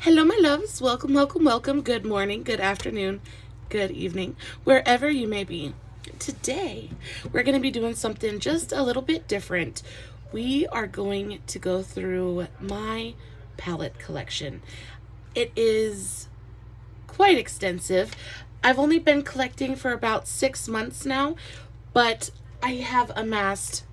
Hello, my loves. Welcome, welcome, welcome. Good morning, good afternoon, good evening, wherever you may be. Today, we're going to be doing something just a little bit different. We are going to go through my palette collection. It is quite extensive. I've only been collecting for about 6 months now, but I have amassed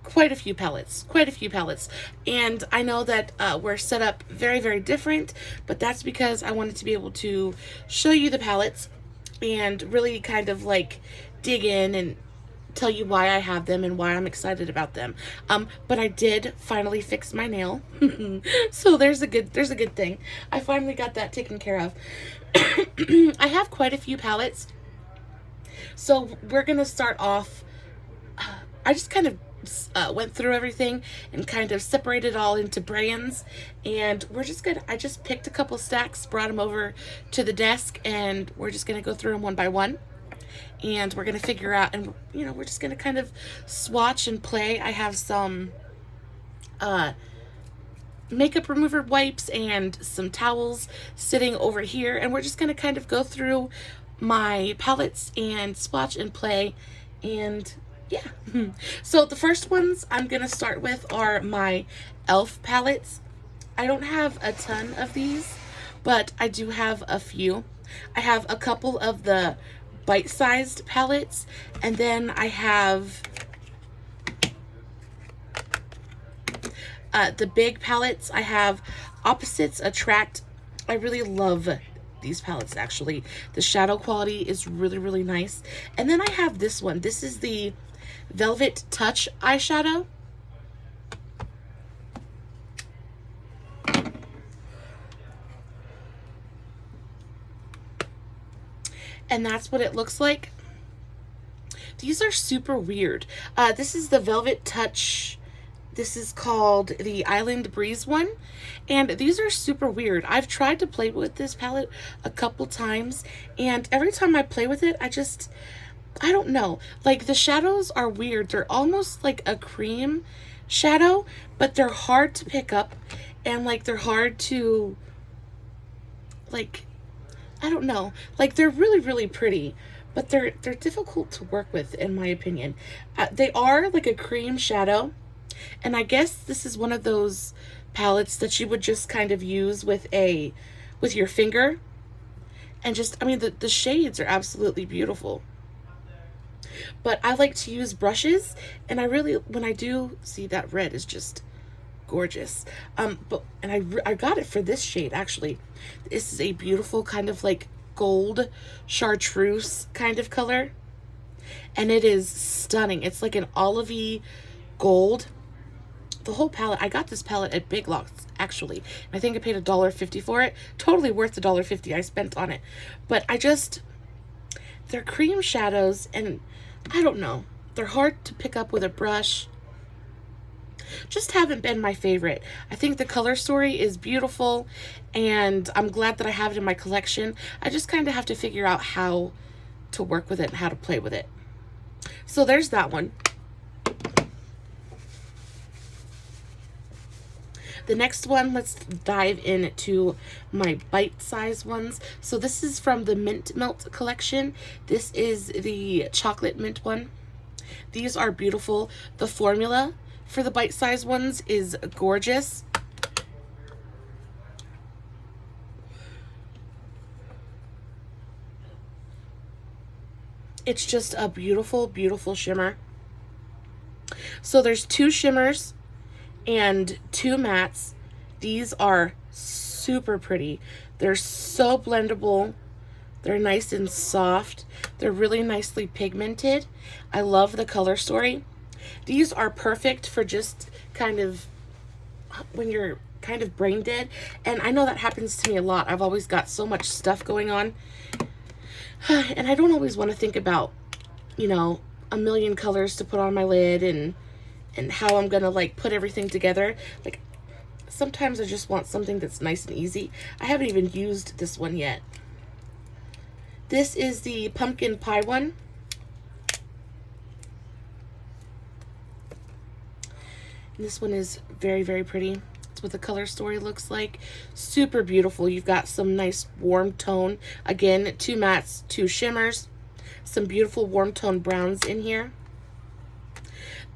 quite a few palettes, and I know that we're set up very, very different, but that's because I wanted to be able to show you the palettes and really kind of like dig in and tell you why I have them and why I'm excited about them. But I did finally fix my nail. So there's a good thing. I finally got that taken care of. I have quite a few palettes. So we're gonna start off. I just kind of went through everything and kind of separated it all into brands, and I just picked a couple stacks, brought them over to the desk, and we're just gonna go through them one by one, and we're gonna figure out, and we're just gonna kind of swatch and play. I have some makeup remover wipes and some towels sitting over here, and we're just gonna kind of go through my palettes and swatch and play. And yeah. So the first ones I'm gonna start with are my e.l.f. palettes. I don't have a ton of these, but I do have a few. I have a couple of the bite-sized palettes, and then I have the big palettes. I have Opposites Attract. I really love these palettes, actually. The shadow quality is really, really nice. And then I have this one. This is the Velvet Touch eyeshadow. And that's what it looks like. These are super weird. This is the Velvet Touch. This is called the Island Breeze one. And these are super weird. I've tried to play with this palette a couple times, and every time I play with it, I don't know. Like, the shadows are weird. They're almost like a cream shadow, but they're hard to pick up, and like they're hard to, like, I don't know. Like, they're really, really pretty, but they're difficult to work with, in my opinion. They are like a cream shadow, and I guess this is one of those palettes that you would just kind of use with your finger, and just, I mean, the shades are absolutely beautiful. But I like to use brushes, and when I do, see, that red is just gorgeous. I got it for this shade, actually. This is a beautiful kind of like gold chartreuse kind of color, and it is stunning. It's like an olivey gold. The whole palette, I got this palette at Big Lots, actually. I think I paid $1.50 for it. Totally worth the $1.50 I spent on it. But they're cream shadows, and I don't know. They're hard to pick up with a brush. Just haven't been my favorite. I think the color story is beautiful, and I'm glad that I have it in my collection. I just kind of have to figure out how to work with it and how to play with it. So there's that one. The next one, let's dive into my bite-sized ones. So this is from the Mint Melt collection. This is the chocolate mint one. These are beautiful. The formula for the bite-sized ones is gorgeous. It's just a beautiful, beautiful shimmer. So there's 2 shimmers and 2 mattes. These are super pretty. They're so blendable. They're nice and soft. They're really nicely pigmented. I love the color story. These are perfect for just kind of when you're kind of brain dead. And I know that happens to me a lot. I've always got so much stuff going on. And I don't always want to think about, a million colors to put on my lid and how I'm gonna like put everything together. Like, sometimes I just want something that's nice and easy. I haven't even used this one yet. This is the pumpkin pie one. And this one is very, very pretty. It's what the color story looks like. Super beautiful. You've got some nice warm tone. Again, 2 mattes, 2 shimmers. Some beautiful warm tone browns in here.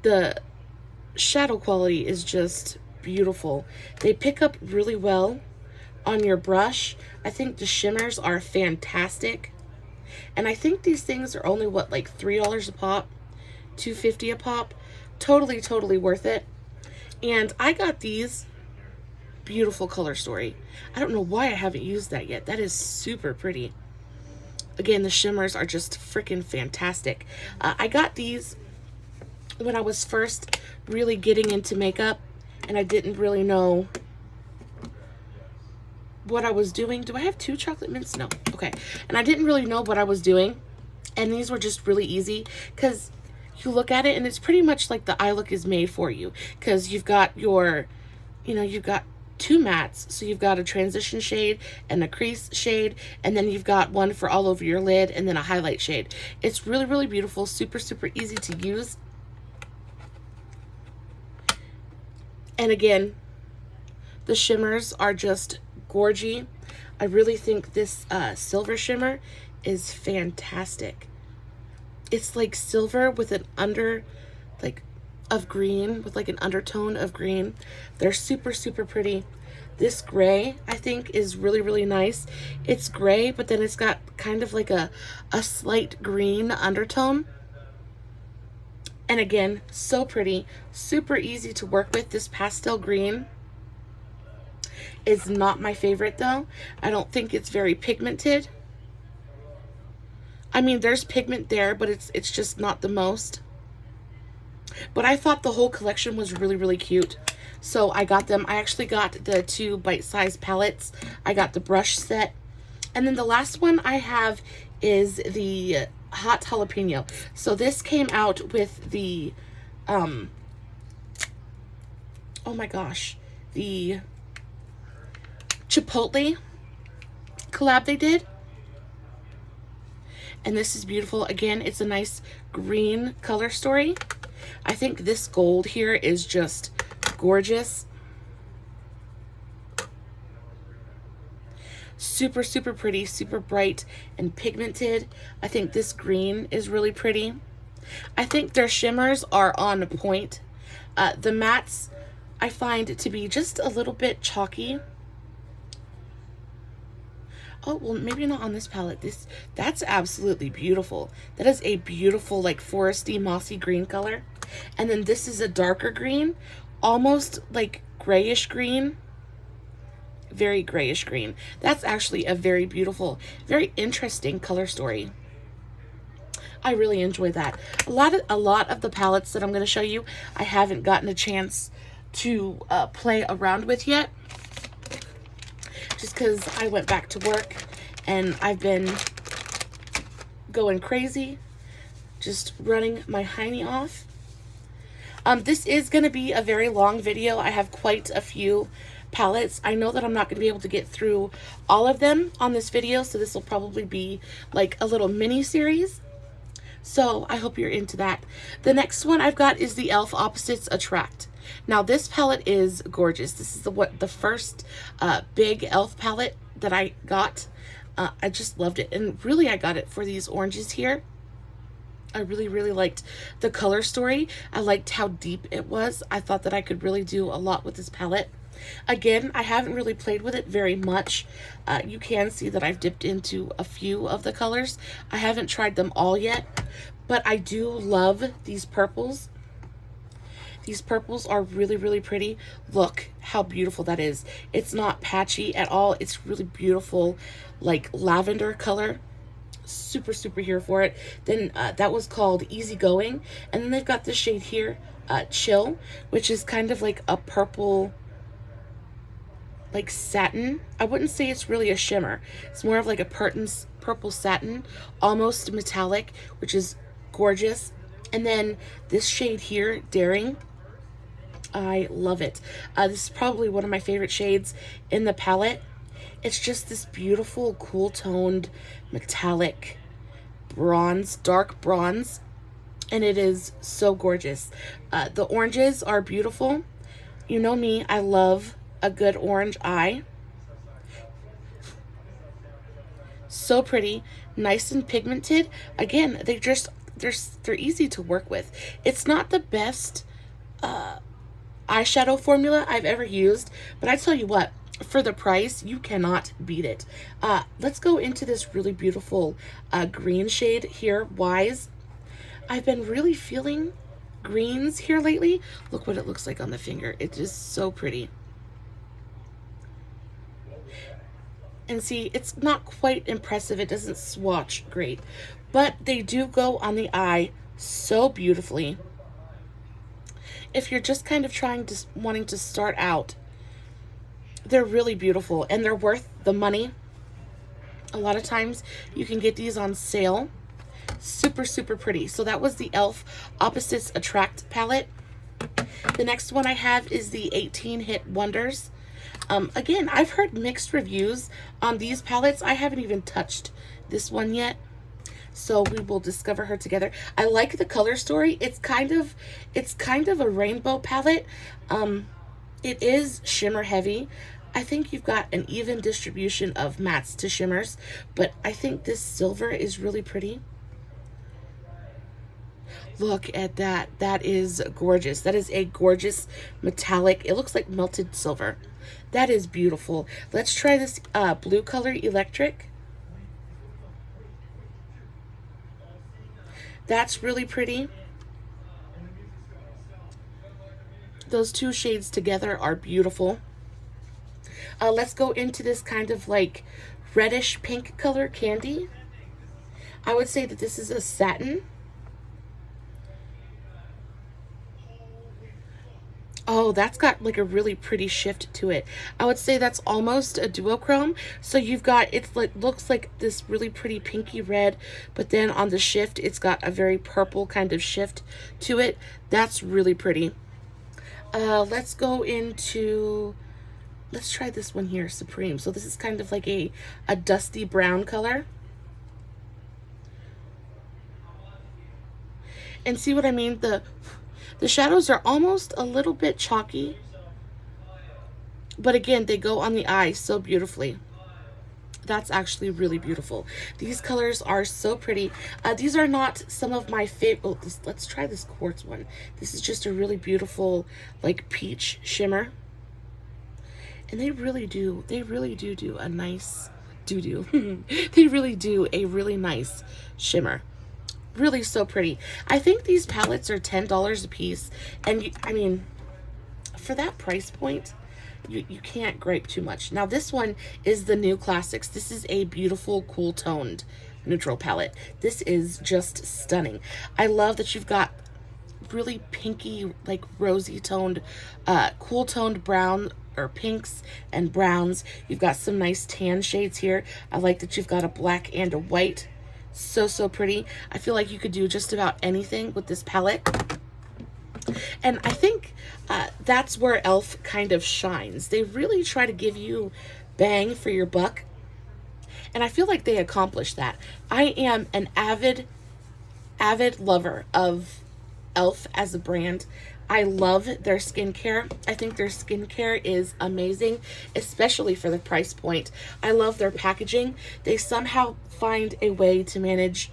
The shadow quality is just beautiful. They pick up really well on your brush. I think the shimmers are fantastic. And I think these things are only, what, like $3 a pop? $2.50 a pop? Totally, totally worth it. And I got these. Beautiful color story. I don't know why I haven't used that yet. That is super pretty. Again, the shimmers are just freaking fantastic. I got these when I was first really getting into makeup, and I didn't really know what I was doing. Do I have 2 chocolate mints? No. Okay. And I didn't really know what I was doing, and these were just really easy because you look at it and it's pretty much like the eye look is made for you, because you've got your, you've got 2 mattes, so you've got a transition shade and a crease shade, and then you've got one for all over your lid, and then a highlight shade. It's really, really beautiful. Super, super easy to use. And again, the shimmers are just gorgy. I really think this silver shimmer is fantastic. It's like silver with an of green, with like an undertone of green. They're super, super pretty. This gray, I think, is really, really nice. It's gray, but then it's got kind of like a slight green undertone. And again, so pretty, super easy to work with. This pastel green is not my favorite though. I don't think it's very pigmented. I mean, there's pigment there, but it's just not the most. But I thought the whole collection was really, really cute. So I got them. I actually got the 2 bite-sized palettes. I got the brush set. And then the last one I have is the Hot Jalapeno. So this came out with the, oh my gosh, the Chipotle collab they did. And this is beautiful. Again, it's a nice green color story. I think this gold here is just gorgeous. Super, super pretty, super bright and pigmented. I think this green is really pretty. I think their shimmers are on point. The mattes I find to be just a little bit chalky. Oh, well, maybe not on this palette. That's absolutely beautiful. That is a beautiful, like, foresty, mossy green color. And then this is a darker green, almost like grayish green. Very grayish green. That's actually a very beautiful, very interesting color story. I really enjoy that. A lot of the palettes that I'm going to show you, I haven't gotten a chance to play around with yet, just because I went back to work and I've been going crazy, just running my hiney off. This is going to be a very long video. I have quite a few palettes. I know that I'm not going to be able to get through all of them on this video, so this will probably be like a little mini series. So I hope you're into that. The next one I've got is the e.l.f. Opposites Attract. Now this palette is gorgeous. This is the first big e.l.f. palette that I got. I just loved it, and really I got it for these oranges here. I really, really liked the color story. I liked how deep it was. I thought that I could really do a lot with this palette. Again, I haven't really played with it very much. You can see that I've dipped into a few of the colors. I haven't tried them all yet, but I do love these purples. These purples are really, really pretty. Look how beautiful that is. It's not patchy at all. It's really beautiful, like lavender color. Super, super here for it. Then that was called Easygoing. And then they've got this shade here, Chill, which is kind of like a purple, like satin. I wouldn't say it's really a shimmer. It's more of like a purple satin, almost metallic, which is gorgeous. And then this shade here, Daring, I love it. This is probably one of my favorite shades in the palette. It's just this beautiful, cool toned, metallic bronze, dark bronze, and it is so gorgeous. The oranges are beautiful. You know me, I love a good orange eye. So pretty, nice and pigmented. Again, they're easy to work with. It's not the best eyeshadow formula I've ever used, but I tell you what, for the price, you cannot beat it. Let's go into this really beautiful green shade here, Wise. I've been really feeling greens here lately. Look what it looks like on the finger. It is so pretty. And see, it's not quite impressive. It doesn't swatch great, but they do go on the eye so beautifully. If you're just kind of wanting to start out, they're really beautiful and they're worth the money. A lot of times you can get these on sale. Super, super pretty. So that was the e.l.f. Opposites Attract palette. The next one I have is the 18 Hit Wonders. Again, I've heard mixed reviews on these palettes. I haven't even touched this one yet, so we will discover her together. I like the color story. It's kind of a rainbow palette. It is shimmer heavy. I think you've got an even distribution of mattes to shimmers, but I think this silver is really pretty. Look at that. That is gorgeous. That is a gorgeous metallic. It looks like melted silver. That is beautiful. Let's try this blue color, Electric. That's really pretty. Those two shades together are beautiful. Let's go into this kind of like reddish pink color, Candy. I would say that this is a satin. Oh, that's got like a really pretty shift to it. I would say that's almost a duochrome. So you've got, it's like, looks like this really pretty pinky red, but then on the shift, it's got a very purple kind of shift to it. That's really pretty. Let's go into, let's try this one here, Supreme. So this is kind of like a dusty brown color. And see what I mean? The shadows are almost a little bit chalky, but again, they go on the eye so beautifully. That's actually really beautiful. These colors are so pretty. These are not some of my favorite. Oh, let's try this quartz one. This is just a really beautiful, like peach shimmer. And they really do do a nice doo-doo. They really do a really nice shimmer. Really so pretty. I think these palettes are $10 a piece, and I mean, for that price point, you can't gripe too much. Now this one is the new classics. This is a beautiful cool toned neutral palette. This is just stunning. I love that you've got really pinky, like rosy toned, cool toned brown or pinks and browns. You've got some nice tan shades here. I like that you've got a black and a white. So pretty. I feel like you could do just about anything with this palette. And I think that's where e.l.f. kind of shines. They really try to give you bang for your buck. And I feel like they accomplish that. I am an avid lover of e.l.f. as a brand. I love their skincare. I think their skincare is amazing, especially for the price point. I love their packaging. They somehow find a way to manage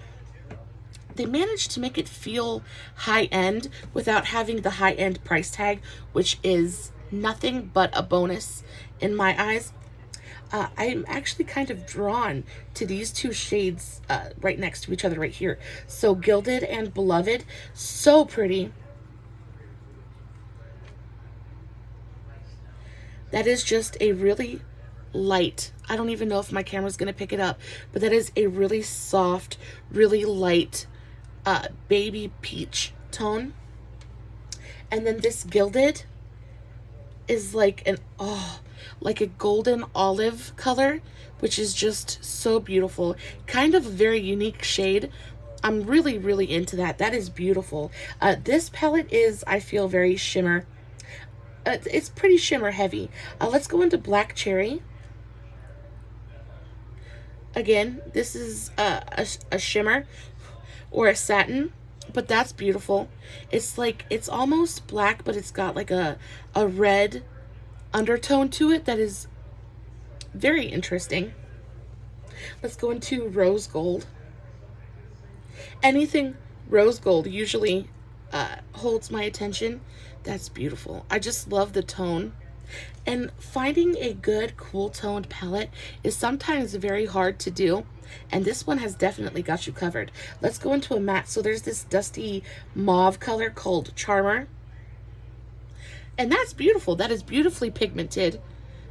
to make it feel high-end without having the high-end price tag, which is nothing but a bonus in my eyes. I'm actually kind of drawn to these two shades right next to each other right here. So Gilded and Beloved, so pretty. That is just a really light, I don't even know if my camera's going to pick it up, but that is a really soft, really light baby peach tone. And then this Gilded is like like a golden olive color, which is just so beautiful. Kind of a very unique shade. I'm really into that. That is beautiful. This palette is, I feel, very shimmer. It's pretty shimmer heavy. Let's go into Black Cherry. Again, this is a shimmer or a satin, but that's beautiful. It's like, it's almost black, but it's got like a red undertone to it that is very interesting. Let's go into rose gold. Anything rose gold usually holds my attention. That's beautiful. I just love the tone. And finding a good cool toned palette is sometimes very hard to do. And this one has definitely got you covered. Let's go into a matte. So there's this dusty mauve color called Charmer. And that's beautiful. That is beautifully pigmented.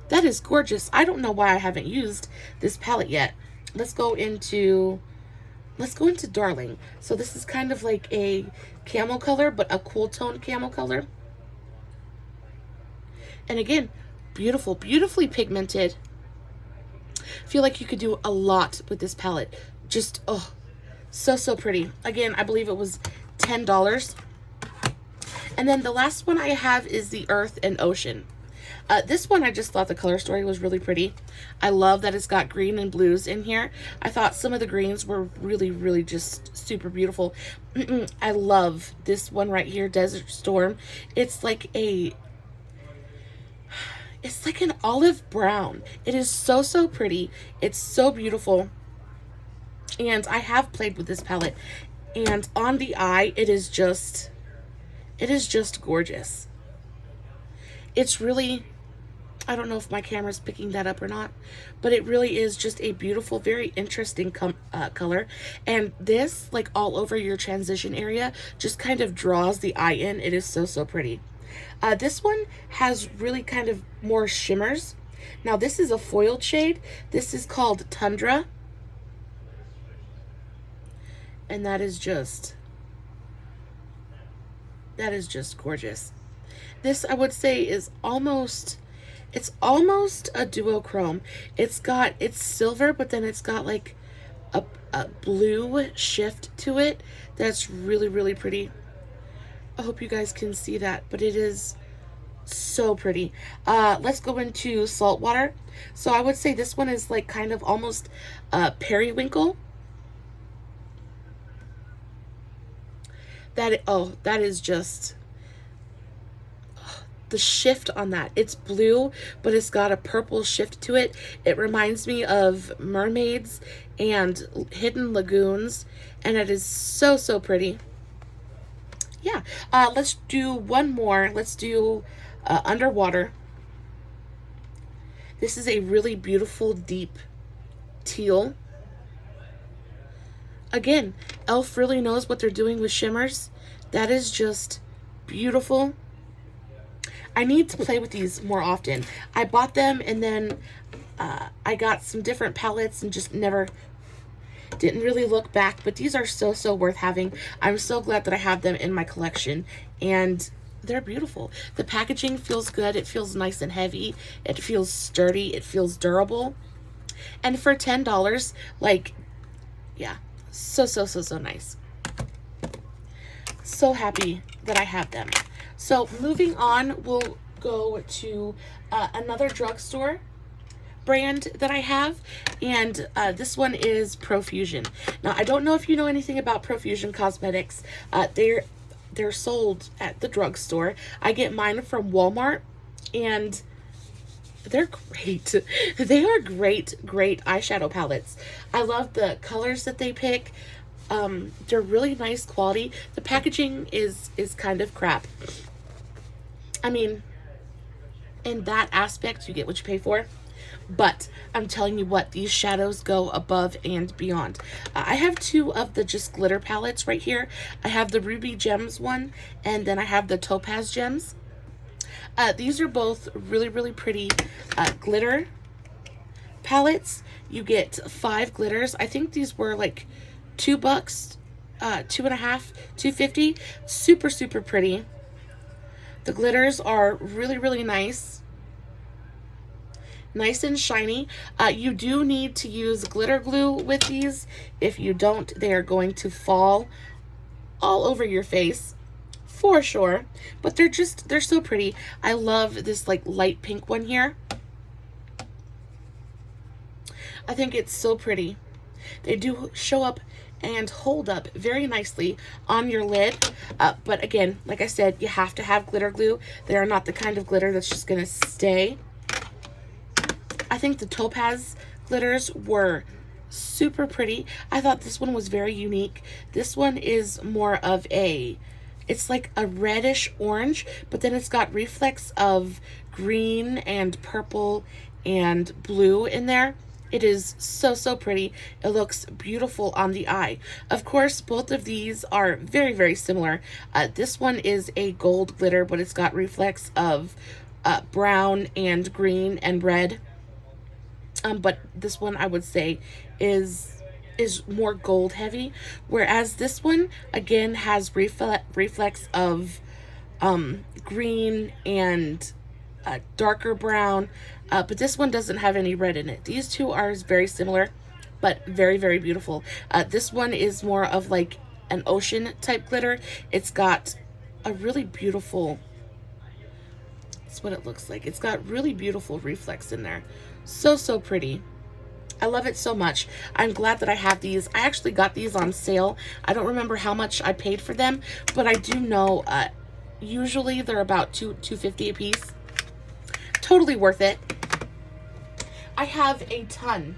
That is gorgeous. I don't know why I haven't used this palette yet. Let's go into Darling. So this is kind of like a camel color, but a cool toned camel color. And again, beautiful, beautifully pigmented. I feel like you could do a lot with this palette. Just, oh, so pretty. Again, I believe it was $10. And then the last one I have is the Earth and Ocean. This one, I just thought the color story was really pretty. I love that it's got green and blues in here. I thought some of the greens were really just super beautiful. I love this one right here, Desert Storm. It's like an olive brown. It is so pretty. It's so beautiful. And I have played with this palette. And on the eye, it is just gorgeous. It's really, I don't know if my camera's picking that up or not, but it really is just a beautiful, very interesting color. And this, like all over your transition area, just kind of draws the eye in. It is so pretty. This one has really kind of more shimmers. Now this is a foiled shade. This is called Tundra. And that is just gorgeous. This, I would say, is almost a duochrome. It's silver, but then it's got like a blue shift to it that's really pretty. I hope you guys can see that, but it is so pretty. Let's go into Saltwater. So I would say this one is like kind of almost periwinkle. That is just the shift on that. It's blue, but it's got a purple shift to it. It reminds me of mermaids and hidden lagoons, and it is so pretty. Yeah, let's do one more. Let's do Underwater. This is a really beautiful deep teal. Again, e.l.f. really knows what they're doing with shimmers. That is just beautiful. I need to play with these more often. I bought them and then I got some different palettes and just didn't really look back, but these are so worth having. I'm so glad that I have them in my collection, and they're beautiful. The packaging feels good. It feels nice and heavy. It feels sturdy. It feels durable. And for $10, like, yeah, so nice. So happy that I have them. So moving on, we'll go to another drugstore brand that I have, and this one is Profusion. Now, I don't know if you know anything about Profusion Cosmetics. They're sold at the drugstore. I get mine from Walmart, and they're great. They are great eyeshadow palettes. I love the colors that they pick. They're really nice quality. The packaging is kind of crap. I mean, in that aspect, you get what you pay for. But I'm telling you what, these shadows go above and beyond. I have two of the just glitter palettes right here. I have the Ruby Gems one, and then I have the Topaz Gems. These are both really pretty glitter palettes. You get 5 glitters. I think these were like $2, $2.50, $2.50. Super pretty. The glitters are really nice. Nice and shiny. You do need to use glitter glue with these. If you don't, they are going to fall all over your face for sure. But they're so pretty. I love this like light pink one here. I think it's so pretty. They do show up and hold up very nicely on your lid. But again, like I said, you have to have glitter glue. They are not the kind of glitter that's just gonna stay. I think the topaz glitters were super pretty. I thought this one was very unique. This one is more of a, it's like a reddish orange, but then it's got reflex of green and purple and blue in there. It is so pretty. It looks beautiful on the eye. Of course, both of these are very similar. This one is a gold glitter, but it's got reflex of brown and green and red. But this one I would say is more gold heavy, whereas this one again has reflex of green and darker brown, but this one doesn't have any red in it. These two are very similar, but very beautiful. This one is more of like an ocean type glitter. It's got a really beautiful, that's what it looks like. It's got really beautiful reflex in there. So pretty. I love it so much. I'm glad that I have these. I actually got these on sale. I don't remember how much I paid for them, but I do know usually they're about $2.50 a piece. Totally worth it. I have a ton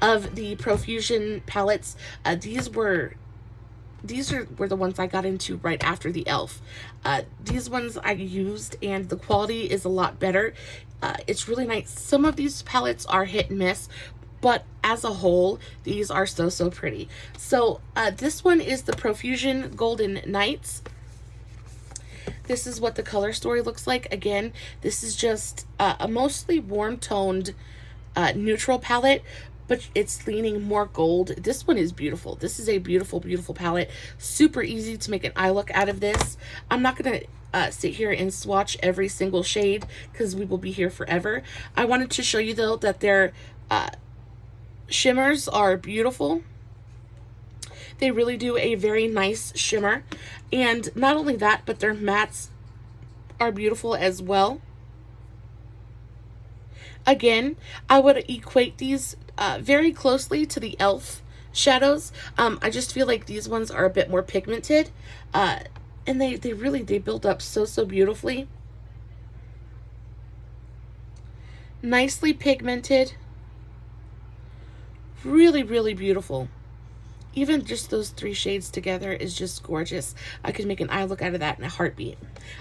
of the Profusion palettes. These were the ones I got into right after the e.l.f. These ones I used and the quality is a lot better. It's really nice. Some of these palettes are hit and miss, but as a whole, these are so pretty. So this one is the Profusion Golden Nights. This is what the color story looks like. Again, this is just a mostly warm-toned neutral palette, but it's leaning more gold. This one is beautiful. This is a beautiful palette. Super easy to make an eye look out of this. I'm not going to sit here and swatch every single shade because we will be here forever. I wanted to show you, though, that their shimmers are beautiful. They really do a very nice shimmer. And not only that, but their mattes are beautiful as well. Again, I would equate these very closely to the e.l.f. shadows. I just feel like these ones are a bit more pigmented. And they build up so beautifully. Nicely pigmented. Really beautiful. Even just those three shades together is just gorgeous. I could make an eye look out of that in a heartbeat.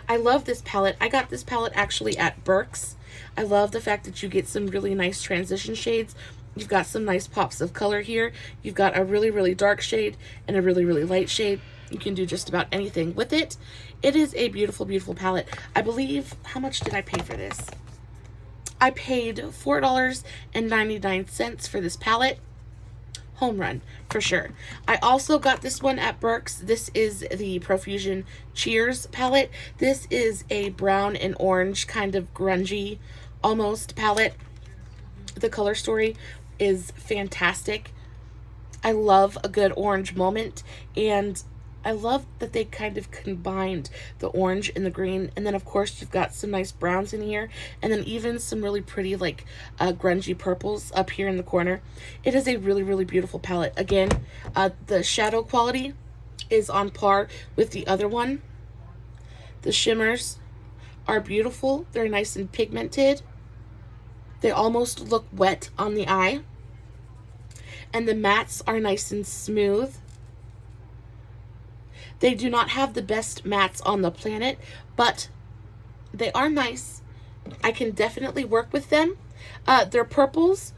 I love this palette. I got this palette actually at Burke's. I love the fact that you get some really nice transition shades. You've got some nice pops of color here. You've got a really dark shade and a really light shade. You can do just about anything with it. It is a beautiful palette. I believe, how much did I pay for this? I paid $4.99 for this palette. Home run for sure. I also got this one at Burke's. This is the Profusion Cheers palette. This is a brown and orange kind of grungy almost palette. The color story is fantastic. I love a good orange moment, and I love that they kind of combined the orange and the green, and then of course you've got some nice browns in here, and then even some really pretty like grungy purples up here in the corner. It is a really beautiful palette. Again, the shadow quality is on par with the other one. The shimmers are beautiful. They're nice and pigmented. They almost look wet on the eye. And the mattes are nice and smooth. They do not have the best mattes on the planet, but they are nice. I can definitely work with them. Their purples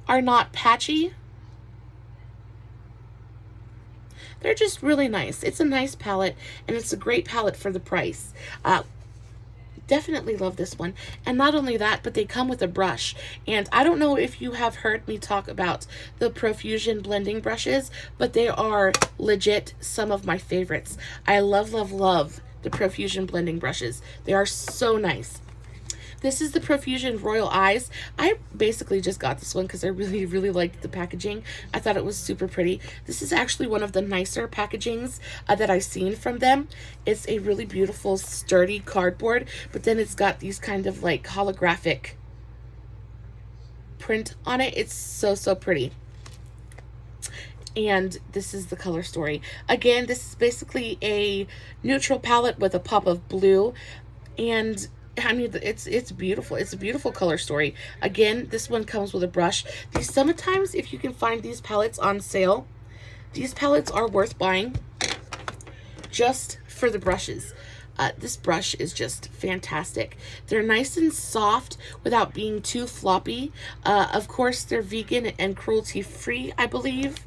are not patchy. They're just really nice. It's a nice palette, and it's a great palette for the price. Definitely love this one. And not only that, but they come with a brush. And I don't know if you have heard me talk about the Profusion blending brushes, but they are legit some of my favorites. I love the Profusion blending brushes. They are so nice. This is the Profusion Royal Eyes. I basically just got this one because I really liked the packaging. I thought it was super pretty. This is actually one of the nicer packagings that I've seen from them. It's a really beautiful, sturdy cardboard, but then it's got these kind of like holographic print on it. It's so, so pretty. And this is the color story. Again, this is basically a neutral palette with a pop of blue. And I mean, it's beautiful. It's a beautiful color story. Again, this one comes with a brush. Sometimes if you can find these palettes on sale, these palettes are worth buying just for the brushes. This brush is just fantastic. They're nice and soft without being too floppy. Of course, they're vegan and cruelty-free, I believe.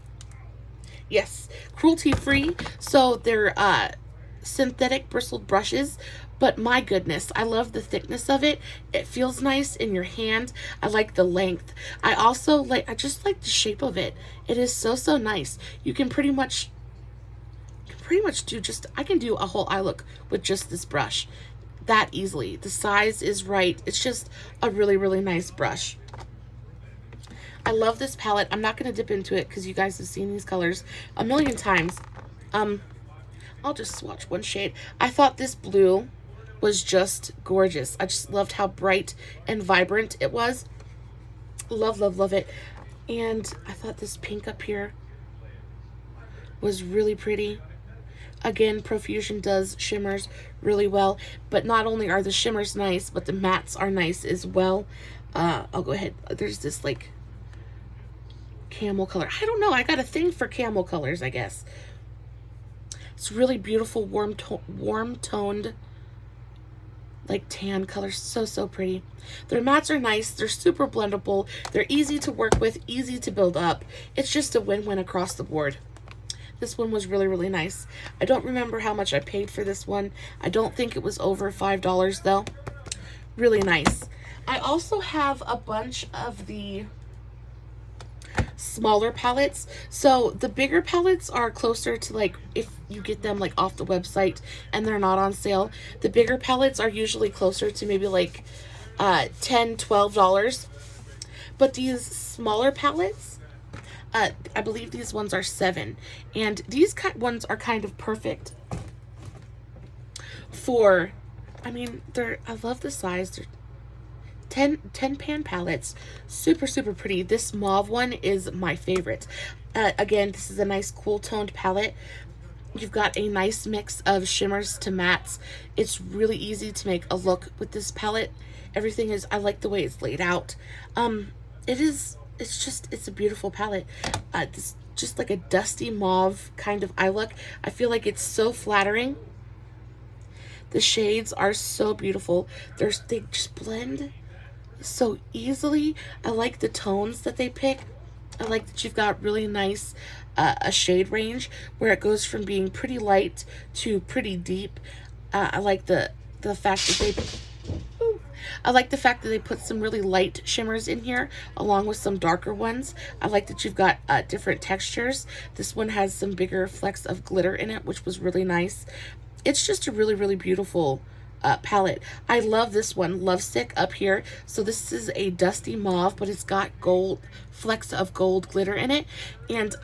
Yes, cruelty-free. So they're synthetic bristled brushes. But my goodness, I love the thickness of it. It feels nice in your hand. I like the length. I just like the shape of it. It is so, so nice. You can pretty much do I can do a whole eye look with just this brush that easily. The size is right. It's just a really, really nice brush. I love this palette. I'm not going to dip into it because you guys have seen these colors a million times. I'll just swatch one shade. I thought this blue was just gorgeous. I just loved how bright and vibrant it was. Love, love, love it. And I thought this pink up here was really pretty. Again, Profusion does shimmers really well, but not only are the shimmers nice, but the mattes are nice as well. I'll go ahead. There's this like camel color. I don't know. I got a thing for camel colors, I guess. It's really beautiful, warm toned, like tan color. So, so pretty. Their mattes are nice. They're super blendable. They're easy to work with, easy to build up. It's just a win-win across the board. This one was really, really nice. I don't remember how much I paid for this one. I don't think it was over $5 though. Really nice. I also have a bunch of the smaller palettes. So the bigger palettes are closer to, like, if you get them like off the website and they're not on sale, the bigger palettes are usually closer to maybe like $10, $12. But these smaller palettes, I believe these ones are $7, and these ones are kind of perfect for, I mean, I love the size. They're 10 pan palettes. Super, super pretty. This mauve one is my favorite. Again, this is a nice cool toned palette. You've got a nice mix of shimmers to mattes. It's really easy to make a look with this palette. Everything is, I like the way it's laid out. It's a beautiful palette. This just like a dusty mauve kind of eye look. I feel like it's so flattering. The shades are so beautiful. They just blend so easily. I like the tones that they pick. I like that you've got really nice a shade range where it goes from being pretty light to pretty deep. I like the fact that they put some really light shimmers in here along with some darker ones. I like that you've got different textures. This one has some bigger flecks of glitter in it, which was really nice. It's just a really, really beautiful palette. I love this one, Lovesick, up here. So this is a dusty mauve, but it's got gold flecks of gold glitter in it. And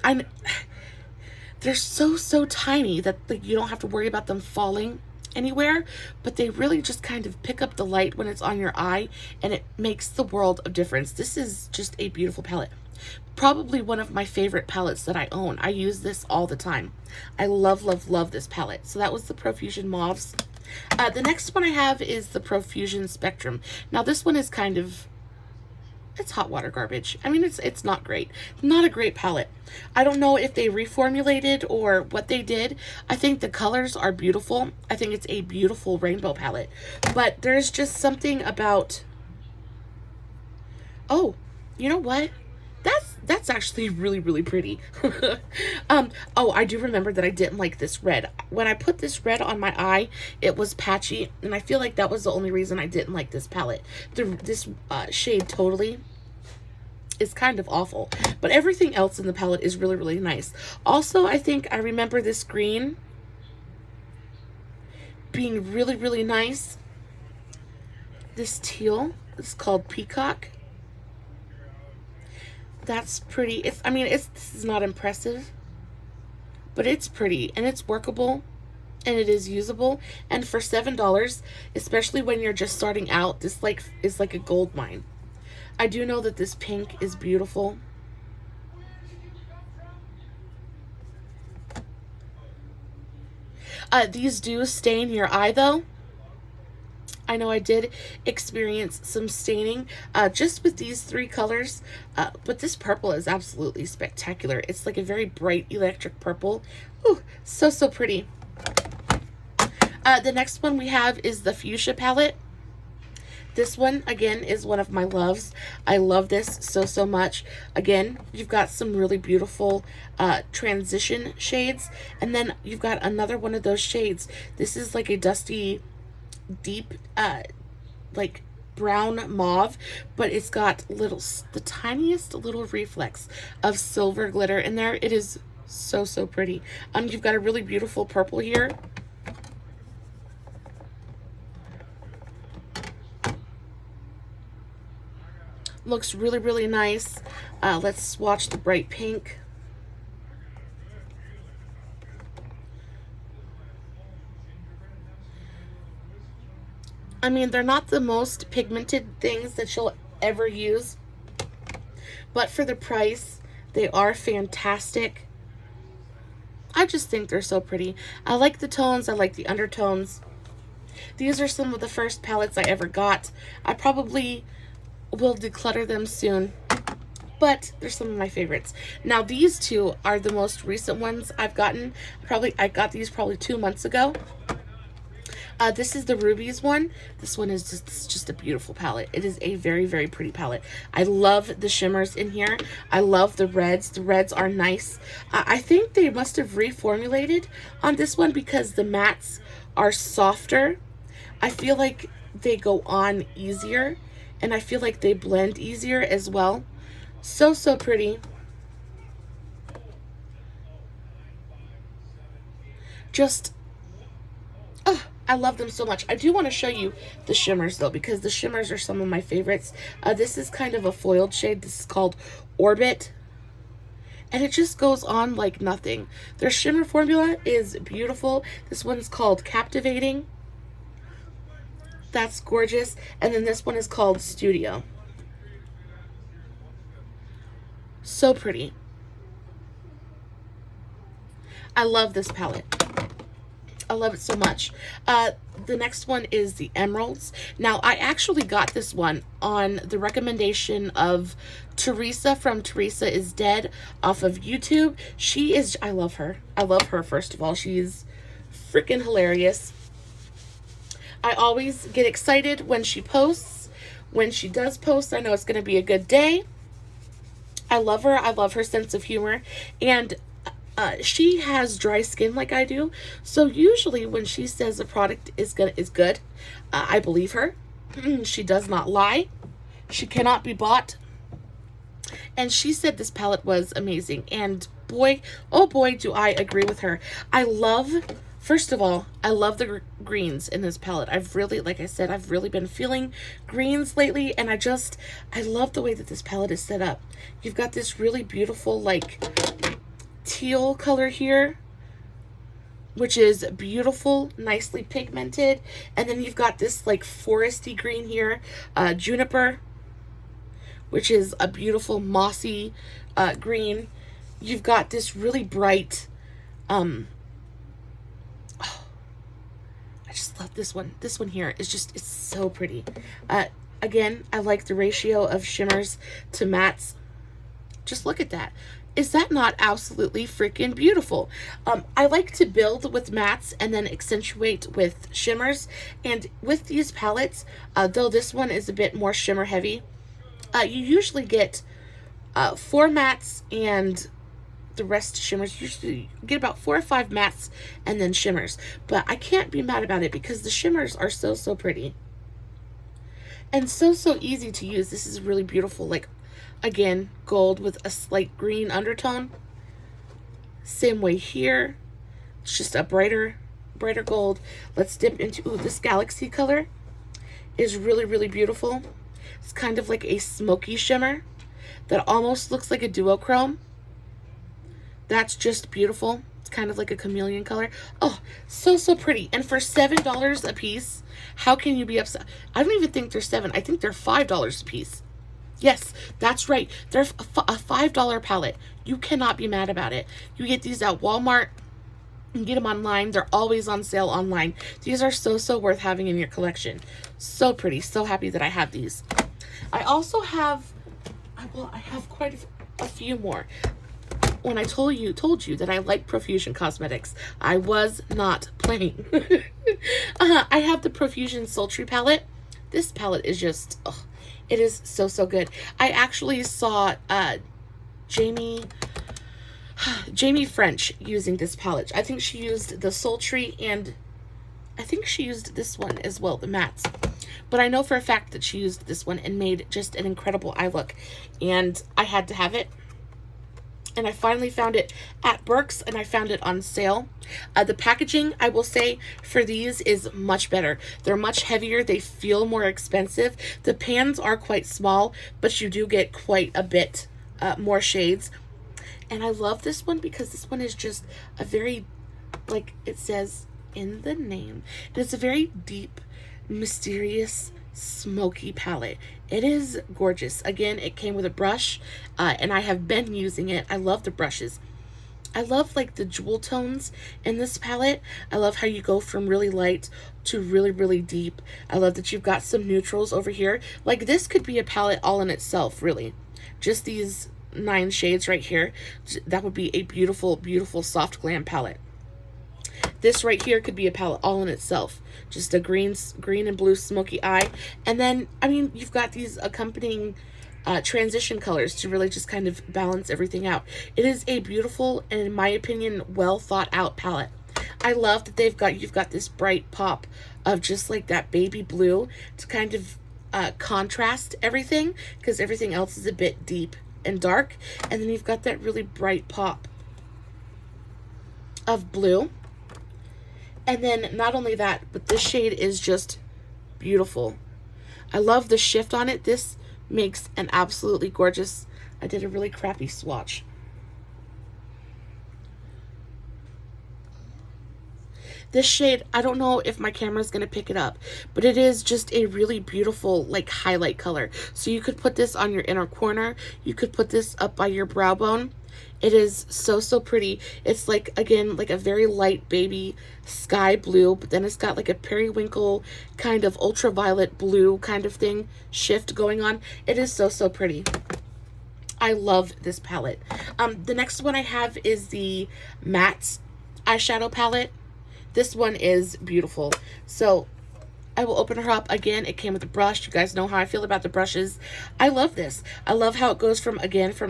they're so tiny that you don't have to worry about them falling anywhere, but they really just kind of pick up the light when it's on your eye, and it makes the world of difference. This is just a beautiful palette. Probably one of my favorite palettes that I own. I use this all the time. I love, love, love this palette. So that was the Profusion Mauves. The next one I have is the Profusion Spectrum. Now this one is kind of, it's hot water garbage. I mean, it's not great. Not a great palette. I don't know if they reformulated or what they did. I think the colors are beautiful. I think it's a beautiful rainbow palette. But there's just something about, oh, you know what? That's actually really, really pretty. Oh, I do remember that I didn't like this red. When I put this red on my eye, it was patchy, and I feel like that was the only reason I didn't like this palette. This shade Totally is kind of awful, but everything else in the palette is really, really nice. Also, I think I remember this green being really, really nice. This teal is called Peacock. That's pretty. This is not impressive, but it's pretty and it's workable and it is usable. And for $7, especially when you're just starting out, this is like a gold mine. I do know that this pink is beautiful. These do stain your eye though. I know I did experience some staining just with these three colors, but this purple is absolutely spectacular. It's like a very bright electric purple. Ooh, so, so pretty. The next one we have is the fuchsia palette. This one, again, is one of my loves. I love this so, so much. Again, you've got some really beautiful transition shades, and then you've got another one of those shades. This is like a dusty, deep, like brown mauve, but it's got the tiniest little reflex of silver glitter in there. It is so, so pretty. You've got a really beautiful purple here. Looks really, really nice. Let's swatch the bright pink. I mean, they're not the most pigmented things that you'll ever use, but for the price, they are fantastic. I just think they're so pretty. I like the tones. I like the undertones. These are some of the first palettes I ever got. I probably will declutter them soon, but they're some of my favorites. Now these two are the most recent ones I've gotten. I got these probably 2 months ago. This is the Rubies one. This one is just a beautiful palette. It is a very, very pretty palette. I love the shimmers in here. I love the reds. The reds are nice. I think they must have reformulated on this one because the mattes are softer. I feel like they go on easier, and I feel like they blend easier as well. So, so pretty. Just, oh, I love them so much. I do want to show you the shimmers though, because the shimmers are some of my favorites. This is kind of a foiled shade. This is called Orbit. And it just goes on like nothing. Their shimmer formula is beautiful. This one's called Captivating. That's gorgeous. And then this one is called Studio. So pretty. I love this palette. I love it so much. The next one is the Emeralds. Now, I actually got this one on the recommendation of Teresa from Teresa is Dead off of YouTube. I love her. I love her, first of all. She's freaking hilarious. I always get excited when she posts. When she does post, I know it's going to be a good day. I love her. I love her sense of humor. And she has dry skin like I do. So usually when she says a product is good, I believe her. She does not lie. She cannot be bought. And she said this palette was amazing. And boy, oh boy, do I agree with her. First of all, I love the greens in this palette. Like I said, I've really been feeling greens lately, and I love the way that this palette is set up. You've got this really beautiful, like, teal color here, which is beautiful, nicely pigmented. And then you've got this, like, foresty green here, Juniper, which is a beautiful mossy green. You've got this really bright, I just love this one. This one here is it's so pretty. Again, I like the ratio of shimmers to mattes. Just look at that. Is that not absolutely freaking beautiful? I like to build with mattes and then accentuate with shimmers. And with these palettes, though this one is a bit more shimmer heavy, you usually get 4 mattes and the rest shimmers. Usually you get about 4 or 5 mattes and then shimmers. But I can't be mad about it because the shimmers are so, so pretty. And so, so easy to use. This is really beautiful. Like, again, gold with a slight green undertone. Same way here. It's just a brighter gold. Let's dip into, this galaxy color is really, really beautiful. It's kind of like a smoky shimmer that almost looks like a duochrome. That's just beautiful. It's kind of like a chameleon color. Oh, so, so pretty. And for $7 a piece, how can you be upset? I don't even think they're $7. I think they're $5 a piece. Yes, that's right. They're a $5 palette. You cannot be mad about it. You get these at Walmart. You can get them online. They're always on sale online. These are so worth having in your collection. So pretty. So happy that I have these. I also have, well, I have quite a few more. When I told you that I like Profusion Cosmetics, I was not playing. I have the Profusion Sultry palette. This palette is just, oh, it is so good. I actually saw Jamie French using this palette. I think she used the Sultry, and I think she used this one as well, the mattes. But I know for a fact that she used this one and made just an incredible eye look. And I had to have it. And I finally found it at Burke's, and I found it on sale. The packaging, I will say, for these is much better. They're much heavier. They feel more expensive. The pans are quite small, but you do get quite a bit more shades. And I love this one because this one is just a very, like it says in the name, and it's a very deep, mysterious, smoky palette. It is gorgeous. Again, it came with a brush, and I have been using it. I love the brushes. I love like the jewel tones in this palette. I love how you go from really light to really deep. I love that you've got some neutrals over here. Like this could be a palette all in itself, really. Just these 9 shades right here. That would be a beautiful soft glam palette. This right here could be a palette all in itself. Just a green and blue smoky eye. And then, I mean, you've got these accompanying transition colors to really just kind of balance everything out. It is a beautiful and, in my opinion, well thought out palette. I love that you've got this bright pop of just like that baby blue to kind of contrast everything, because everything else is a bit deep and dark. And then you've got that really bright pop of blue. And then not only that, but this shade is just beautiful. I love the shift on it. This makes an absolutely gorgeous, I did a really crappy swatch. This shade, I don't know if my camera is going to pick it up, but it is just a really beautiful, like, highlight color. So you could put this on your inner corner. You could put this up by your brow bone. It is so pretty. It's like, again, like a very light baby sky blue, but then it's got like a periwinkle kind of ultraviolet blue kind of thing shift going on. It is so pretty. I love this palette. The next one I have is the matte eyeshadow palette. This one is beautiful. So I will open her up. Again, it came with a brush. You guys know how I feel about the brushes. I love this. I love how it goes from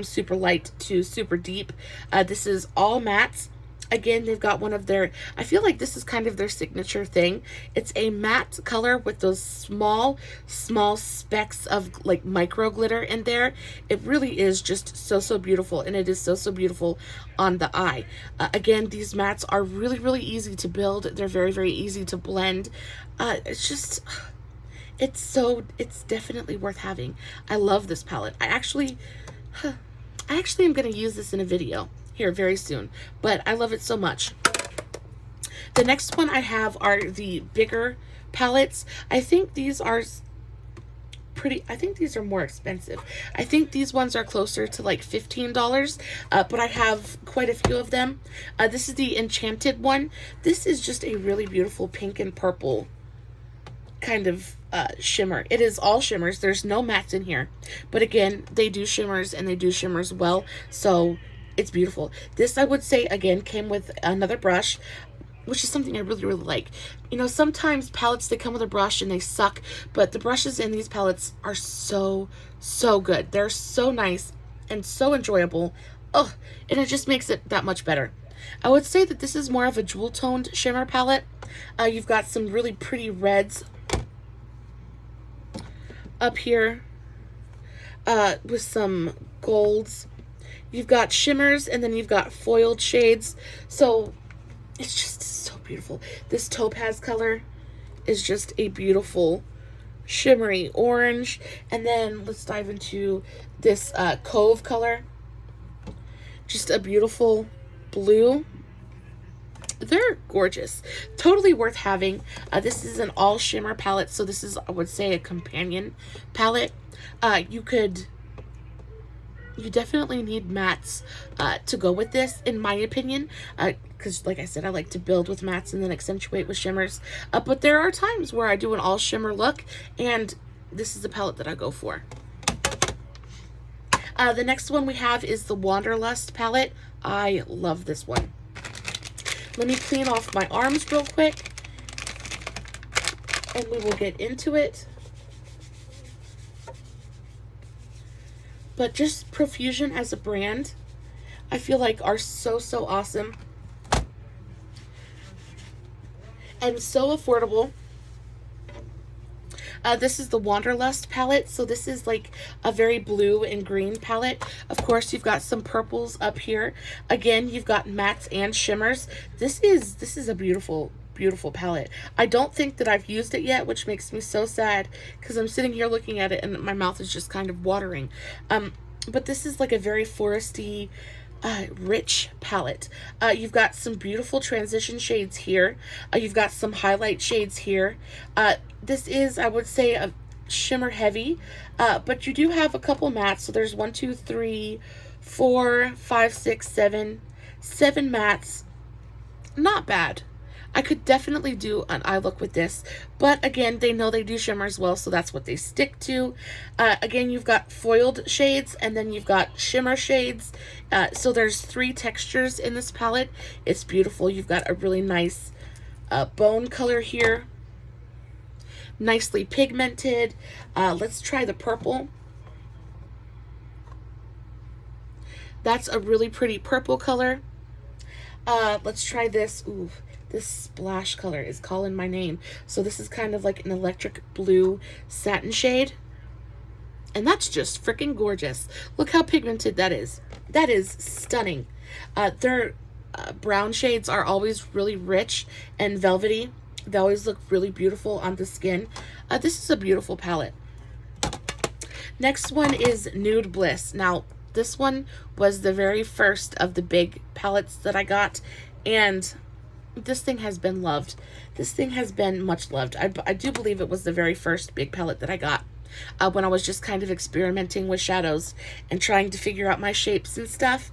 super light to super deep. This is all mattes. Again, they've got one of their, I feel like this is kind of their signature thing. It's a matte color with those small specks of like micro glitter in there. It really is just so beautiful, and it is so beautiful on the eye. Again, these mattes are really easy to build. They're very easy to blend. It's definitely worth having. I love this palette. I actually am going to use this in a video here very soon, but I love it so much. The next one I have are the bigger palettes. I think these are more expensive. I think these ones are closer to like $15, but I have quite a few of them. This is the Enchanted one. This is just a really beautiful pink and purple kind of shimmer. It is all shimmers. There's no mattes in here, but again, they do shimmers, and they do shimmers well, so it's beautiful. This, I would say, again, came with another brush, which is something I really like. You know, sometimes palettes, they come with a brush and they suck, but the brushes in these palettes are so good. They're so nice and so enjoyable. Oh, and it just makes it that much better. I would say that this is more of a jewel toned shimmer palette. You've got some really pretty reds up here with some golds. You've got shimmers, and then you've got foiled shades. So it's just so beautiful. This topaz color is just a beautiful shimmery orange. And then let's dive into this Cove color. Just a beautiful blue. They're gorgeous. Totally worth having. This is an all shimmer palette, so this is, I would say, a companion palette. You could You definitely need mattes to go with this, in my opinion, because like I said, I like to build with mattes and then accentuate with shimmers. But there are times where I do an all shimmer look, and this is the palette that I go for. The next one we have is the Wanderlust palette. I love this one. Let me clean off my arms real quick, and we will get into it. But just Profusion as a brand, I feel like are so awesome and so affordable. This is the Wanderlust palette. So this is like a very blue and green palette. Of course, you've got some purples up here. Again, you've got mattes and shimmers. This is a beautiful palette. I don't think that I've used it yet, which makes me so sad because I'm sitting here looking at it and my mouth is just kind of watering. But this is like a very foresty, rich palette. You've got some beautiful transition shades here. You've got some highlight shades here. This is, I would say, a shimmer heavy, but you do have a couple mattes. So there's 1, 2, 3, 4, 5, 6, 7 mattes. Not bad. I could definitely do an eye look with this, but again, they know they do shimmers well, so that's what they stick to. Again, you've got foiled shades, and then you've got shimmer shades. So there's 3 textures in this palette. It's beautiful. You've got a really nice bone color here, nicely pigmented. Let's try the purple. That's a really pretty purple color. Let's try this. Ooh. This splash color is calling my name. So this is kind of like an electric blue satin shade. And that's just freaking gorgeous. Look how pigmented that is. That is stunning. Their brown shades are always really rich and velvety. They always look really beautiful on the skin. This is a beautiful palette. Next one is Nude Bliss. Now, this one was the very first of the big palettes that I got. And this thing has been loved. This thing has been much loved. I do believe it was the very first big palette that I got when I was just kind of experimenting with shadows and trying to figure out my shapes and stuff.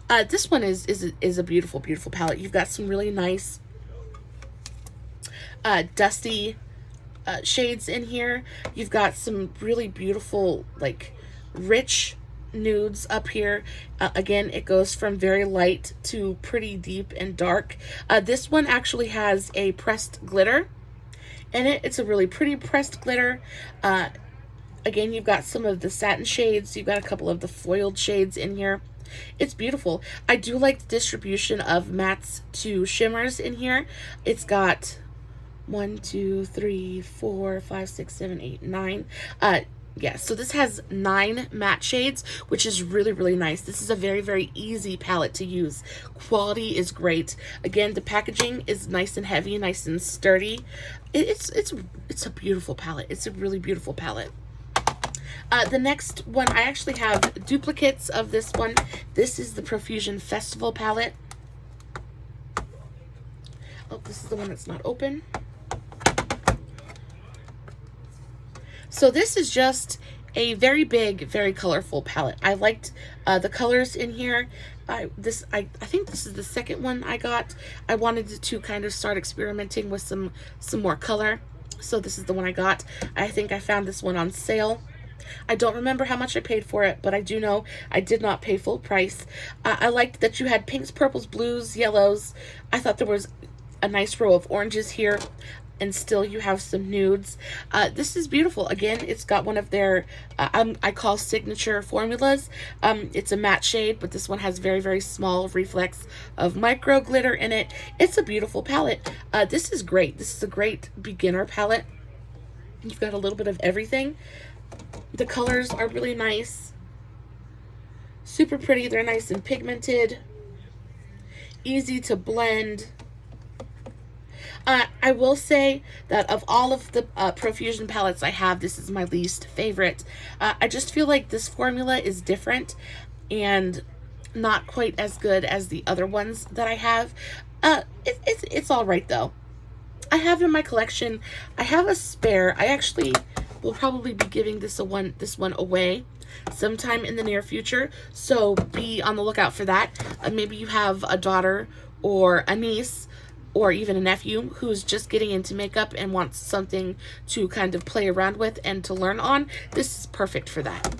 This one is a beautiful palette. You've got some really nice dusty shades in here. You've got some really beautiful, like, rich nudes up here. Again, it goes from very light to pretty deep and dark. This one actually has a pressed glitter in it. It's a really pretty pressed glitter. Again, you've got some of the satin shades. You've got a couple of the foiled shades in here. It's beautiful. I do like the distribution of mattes to shimmers in here. It's got 1, 2, 3, 4, 5, 6, 7, 8, 9. Yeah, so this has 9 matte shades, which is really nice. This is a very easy palette to use. Quality is great. Again, the packaging is nice and heavy, nice and sturdy. It's a beautiful palette. It's a really beautiful palette. The next one, I actually have duplicates of this one. This is the Profusion Festival palette. Oh, this is the one that's not open. So this is just a very big, very colorful palette. I liked the colors in here. I think this is the second one I got. I wanted to kind of start experimenting with some more color. So this is the one I got. I think I found this one on sale. I don't remember how much I paid for it, but I do know I did not pay full price. I liked that you had pinks, purples, blues, yellows. I thought there was a nice row of oranges here. And still you have some nudes. This is beautiful. Again, it's got one of their, I call signature formulas. It's a matte shade, but this one has very small reflex of micro glitter in it. It's a beautiful palette. This is great. This is a great beginner palette. You've got a little bit of everything. The colors are really nice. Super pretty. They're nice and pigmented. Easy to blend. I will say that of all of the Profusion palettes I have, this is my least favorite. I just feel like this formula is different and not quite as good as the other ones that I have. It's all right though. I have in my collection. I have a spare. I actually will probably be giving this one away. sometime in the near future, so be on the lookout for that. Maybe you have a daughter or a niece or even a nephew who's just getting into makeup and wants something to kind of play around with and to learn on. This is perfect for that.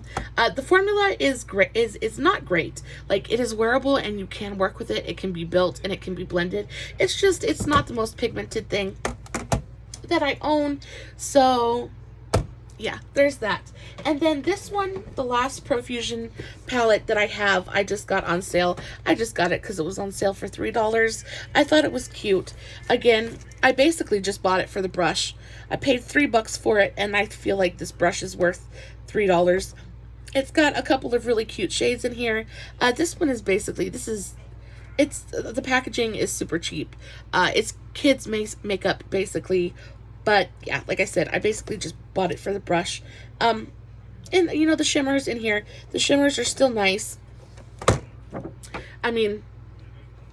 The formula is great. Is not great. Like, it is wearable and you can work with it. It can be built and it can be blended. It's just, it's not the most pigmented thing that I own. So yeah, there's that. And then this one, the last Profusion palette that I have, I just got on sale. I just got it because it was on sale for $3. I thought it was cute. Again, I basically just bought it for the brush. I paid $3 for it, and I feel like this brush is worth $3. It's got a couple of really cute shades in here. This one is basically, it's, the packaging is super cheap. It's kids makeup, basically. But yeah, like I said, I basically just bought it for the brush. And you know, the shimmers in here, the shimmers are still nice. I mean,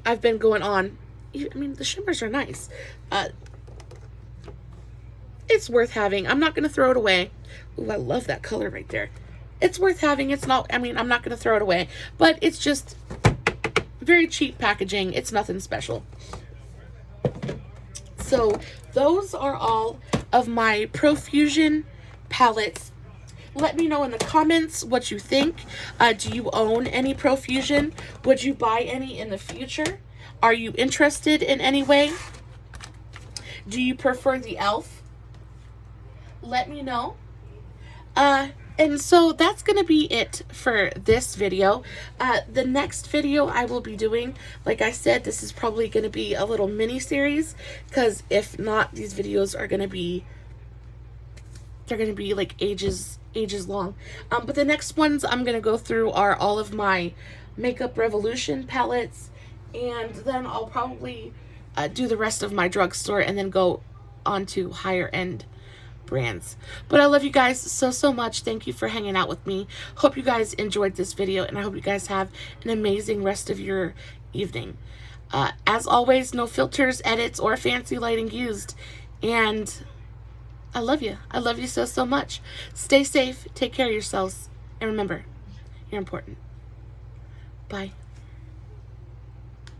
I've been going on. I mean, the shimmers are nice. It's worth having. I'm not going to throw it away. Ooh, I love that color right there. It's worth having. It's not, I mean, I'm not going to throw it away. But it's just very cheap packaging. It's nothing special. So those are all of my Profusion palettes. Let me know in the comments what you think. Do you own any Profusion? Would you buy any in the future? Are you interested in any way? Do you prefer the e.l.f.? Let me know. And so that's going to be it for this video. The next video I will be doing, like I said, this is probably going to be a little mini series, because if not, these videos are going to be, they're going to be like ages long. But the next ones I'm going to go through are all of my Makeup Revolution palettes, and then I'll probably do the rest of my drugstore and then go on to higher end brands. But I love you guys so much. Thank you for hanging out with me. Hope you guys enjoyed this video, and I hope you guys have an amazing rest of your evening. As always, no filters, edits, or fancy lighting used. And I love you. I love you so much. Stay safe, take care of yourselves, and remember, you're important. Bye.